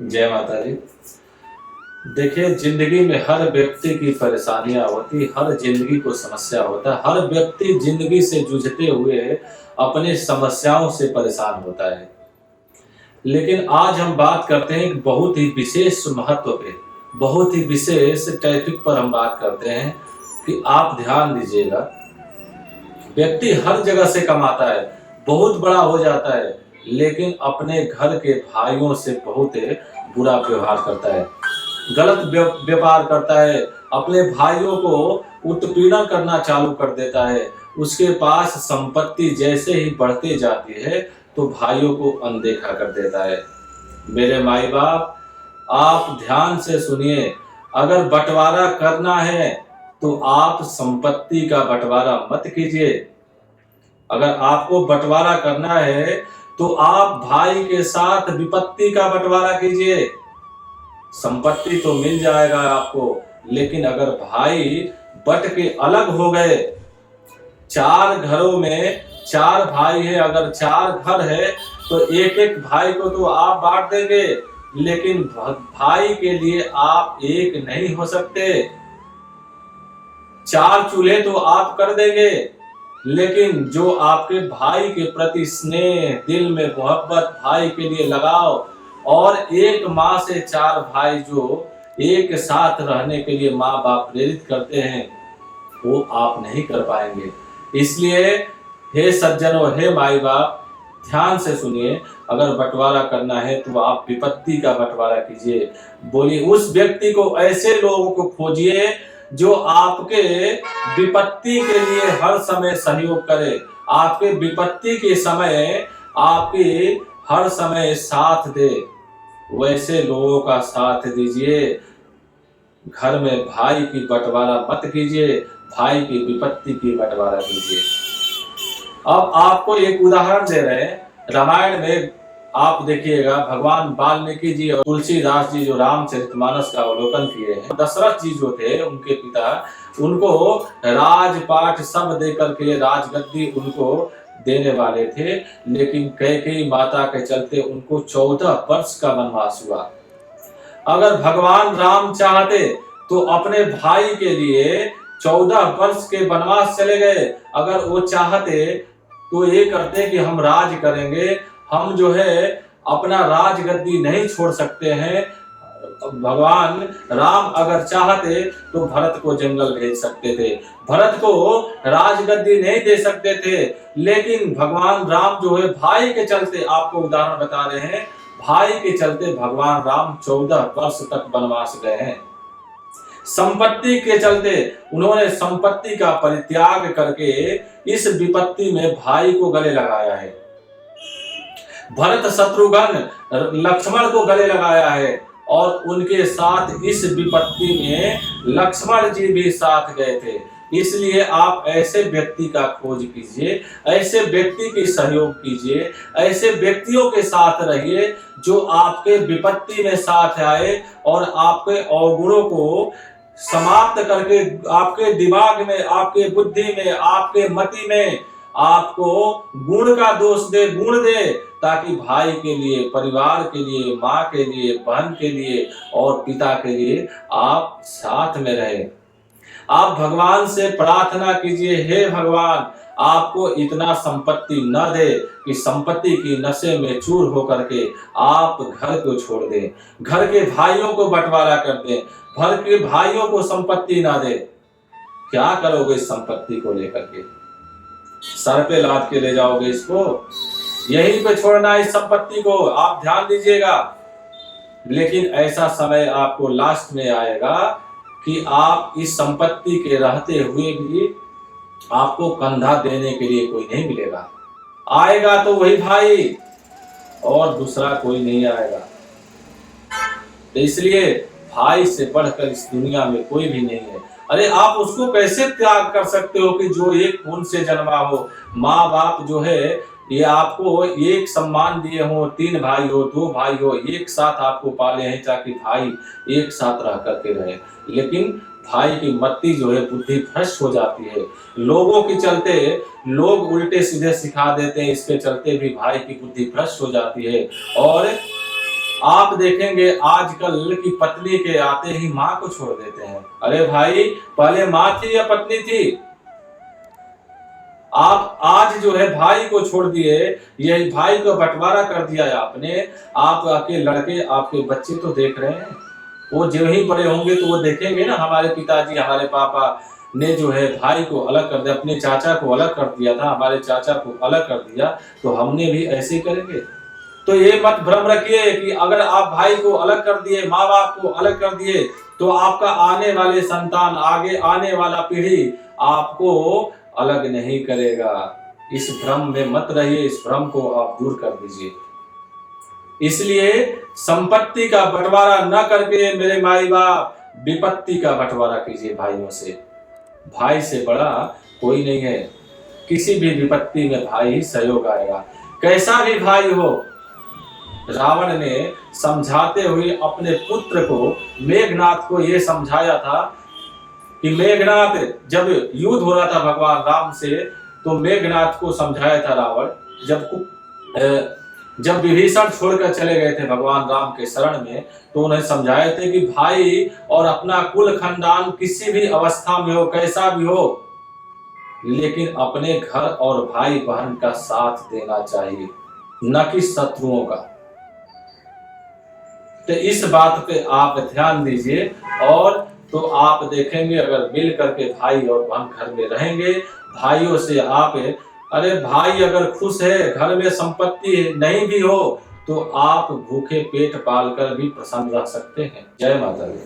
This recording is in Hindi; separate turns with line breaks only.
जय माता दी। देखिए, जिंदगी में हर व्यक्ति की परेशानियां होती, हर जिंदगी को समस्या होता है, हर व्यक्ति जिंदगी से जूझते हुए अपनी समस्याओं से परेशान होता है। लेकिन आज हम बात करते हैं एक बहुत ही विशेष महत्व पे, बहुत ही विशेष टॉपिक पर हम बात करते हैं कि आप ध्यान दीजिएगा। व्यक्ति हर जगह से कमाता है, बहुत बड़ा हो जाता है, लेकिन अपने घर के भाइयों से बहुत बुरा व्यवहार करता है, गलत व्यापार करता है, अपने भाइयों को उत्पीड़न करना चालू कर देता है। उसके पास संपत्ति जैसे ही बढ़ती जाती है तो भाइयों को अनदेखा कर देता है। मेरे माई बाप, आप ध्यान से सुनिए। अगर बंटवारा करना है तो आप संपत्ति का बंटवारा मत कीजिए। अगर आपको बंटवारा करना है तो आप भाई के साथ विपत्ति का बंटवारा कीजिए। संपत्ति तो मिल जाएगा आपको, लेकिन अगर भाई बट के अलग हो गए, 4 घरों में 4 भाई है, अगर 4 घर है तो एक एक भाई को तो आप बांट देंगे, लेकिन भाई के लिए आप एक नहीं हो सकते। 4 चूल्हे तो आप कर देंगे, लेकिन जो आपके भाई के प्रति स्नेह, दिल में मोहब्बत, भाई के लिए लगाव, और एक माँ से 4 भाई जो एक साथ रहने के लिए माँ बाप प्रेरित करते हैं, वो आप नहीं कर पाएंगे। इसलिए हे सज्जनों, हे माई बाप, ध्यान से सुनिए। अगर बंटवारा करना है तो आप विपत्ति का बंटवारा कीजिए। बोलिए, उस व्यक्ति को, ऐसे लोगों को खोजिए जो आपके विपत्ति के लिए हर समय सहयोग करे, आपके विपत्ति के समय आपके हर समय साथ दे। वैसे लोगों का साथ दीजिए। घर में भाई की बंटवारा मत कीजिए, भाई की विपत्ति की बंटवारा कीजिए। अब आपको एक उदाहरण दे रहे हैं। रामायण में आप देखिएगा, भगवान वाल्मीकि जी और तुलसीदास जी जो रामचरितमानस का अवलोकन किए हैं, दशरथ जी जो थे उनके पिता, उनको राजपाट सब दे करके राजगद्दी उनको देने वाले थे, लेकिन कैकेयी माता के चलते उनको 14 वर्ष का वनवास हुआ। अगर भगवान राम चाहते तो अपने भाई के लिए 14 वर्ष के वनवास चले गए। अगर वो चाहते तो ये करते कि हम राज करेंगे, हम जो है अपना राजगद्दी नहीं छोड़ सकते हैं। भगवान राम अगर चाहते तो भरत को जंगल भेज सकते थे, भरत को राजगद्दी नहीं दे सकते थे, लेकिन भगवान राम जो है भाई के चलते, आपको उदाहरण बता रहे हैं, भाई के चलते भगवान राम 14 वर्ष तक वनवास गए हैं। संपत्ति के चलते उन्होंने संपत्ति का परित्याग करके इस विपत्ति में भाई को गले लगाया है। भरत शत्रुघ्न लक्ष्मण को गले लगाया है, और उनके साथ इस विपत्ति में लक्ष्मण जी भी साथ गए थे। इसलिए आप ऐसे व्यक्ति का खोज कीजिए, ऐसे व्यक्ति की सहयोग कीजिए, ऐसे व्यक्तियों के साथ रहिए जो आपके विपत्ति में साथ आए और आपके अवगुणों को समाप्त करके आपके दिमाग में, आपके बुद्धि में, आपके मति में आपको गुण का दोष दे, गुण दे, ताकि भाई के लिए, परिवार के लिए, माँ के लिए, बहन के लिए और पिता के लिए आप साथ में रहे। आप भगवान से प्रार्थना कीजिए, हे भगवान, आपको इतना संपत्ति न दे कि संपत्ति की नशे में चूर होकर के आप घर को छोड़ दें, घर के भाइयों को बंटवारा कर दें, घर के भाइयों को संपत्ति ना दे। क्या करोगे इस संपत्ति को लेकर के? सर पे लाद के ले जाओगे इसको? यहीं पे छोड़ना इस संपत्ति को, आप ध्यान दीजिएगा। लेकिन ऐसा समय आपको लास्ट में आएगा कि आप इस संपत्ति के रहते हुए भी आपको कंधा देने के लिए कोई नहीं मिलेगा। आएगा तो वही भाई, और दूसरा कोई नहीं आएगा। तो इसलिए भाई से बढ़कर इस दुनिया में कोई भी नहीं है। अरे आप उसको कैसे त्याग कर सकते हो कि जो एक खून से जन्मा हो? माँ बाप जो है ये आपको एक सम्मान दिए हो, 3 भाई हो, 2 भाई हो, एक साथ आपको पाले हैं ताकि भाई एक साथ रह करके रहे। लेकिन भाई की मत्ती जो है, बुद्धि भ्रष्ट हो जाती है। लोगों के चलते लोग उल्टे सीधे सिखा देते हैं, इसके चलते भी भाई की बुद्धि भ्रष्ट हो जाती है। और आप देखेंगे आजकल की पत्नी के आते ही माँ को छोड़ देते हैं। अरे भाई, पहले माँ थी या पत्नी थी? आप आज जो है भाई को छोड़ दिए, ये भाई को बंटवारा कर दिया है आपने। आपके लड़के, आपके बच्चे तो देख रहे हैं, वो जो ही बड़े होंगे तो वो देखेंगे ना, हमारे पिताजी, हमारे पापा ने जो है भाई को अलग कर दिया, अपने चाचा को अलग कर दिया था, हमारे चाचा को अलग कर दिया, तो हमने भी ऐसे ही करेंगे। तो ये मत भ्रम रखिए कि अगर आप भाई को अलग कर दिए, माँ बाप को अलग कर दिए, तो आपका आने वाले संतान, आगे आने वाला पीढ़ी आपको अलग नहीं करेगा। इस भ्रम में मत रहिए, इस भ्रम को आप दूर कर दीजिए। इसलिए संपत्ति का बंटवारा न करके मेरे माई बाप, विपत्ति का बंटवारा कीजिए भाइयों से। भाई से बड़ा कोई नहीं है। किसी भी विपत्ति में भाई ही सहयोग आएगा, कैसा भी भाई हो। रावण ने समझाते हुए अपने पुत्र को, मेघनाथ को यह समझाया था कि मेघनाथ, जब युद्ध हो रहा था भगवान राम से, तो मेघनाथ को समझाया था रावण, जब विभीषण छोड़कर चले गए थे भगवान राम के शरण में, तो उन्हें समझाए थे कि भाई और अपना कुल खानदान किसी भी अवस्था में हो, कैसा भी हो, लेकिन अपने घर और भाई बहन का साथ देना चाहिए, न कि शत्रुओं का। तो इस बात पे आप ध्यान दीजिए, और तो आप देखेंगे अगर मिल करके भाई और बहन घर में रहेंगे, भाइयों से आप, अरे भाई अगर खुश है, घर में संपत्ति नहीं भी हो, तो आप भूखे पेट पालकर भी प्रसन्न रह सकते हैं। जय माता दी।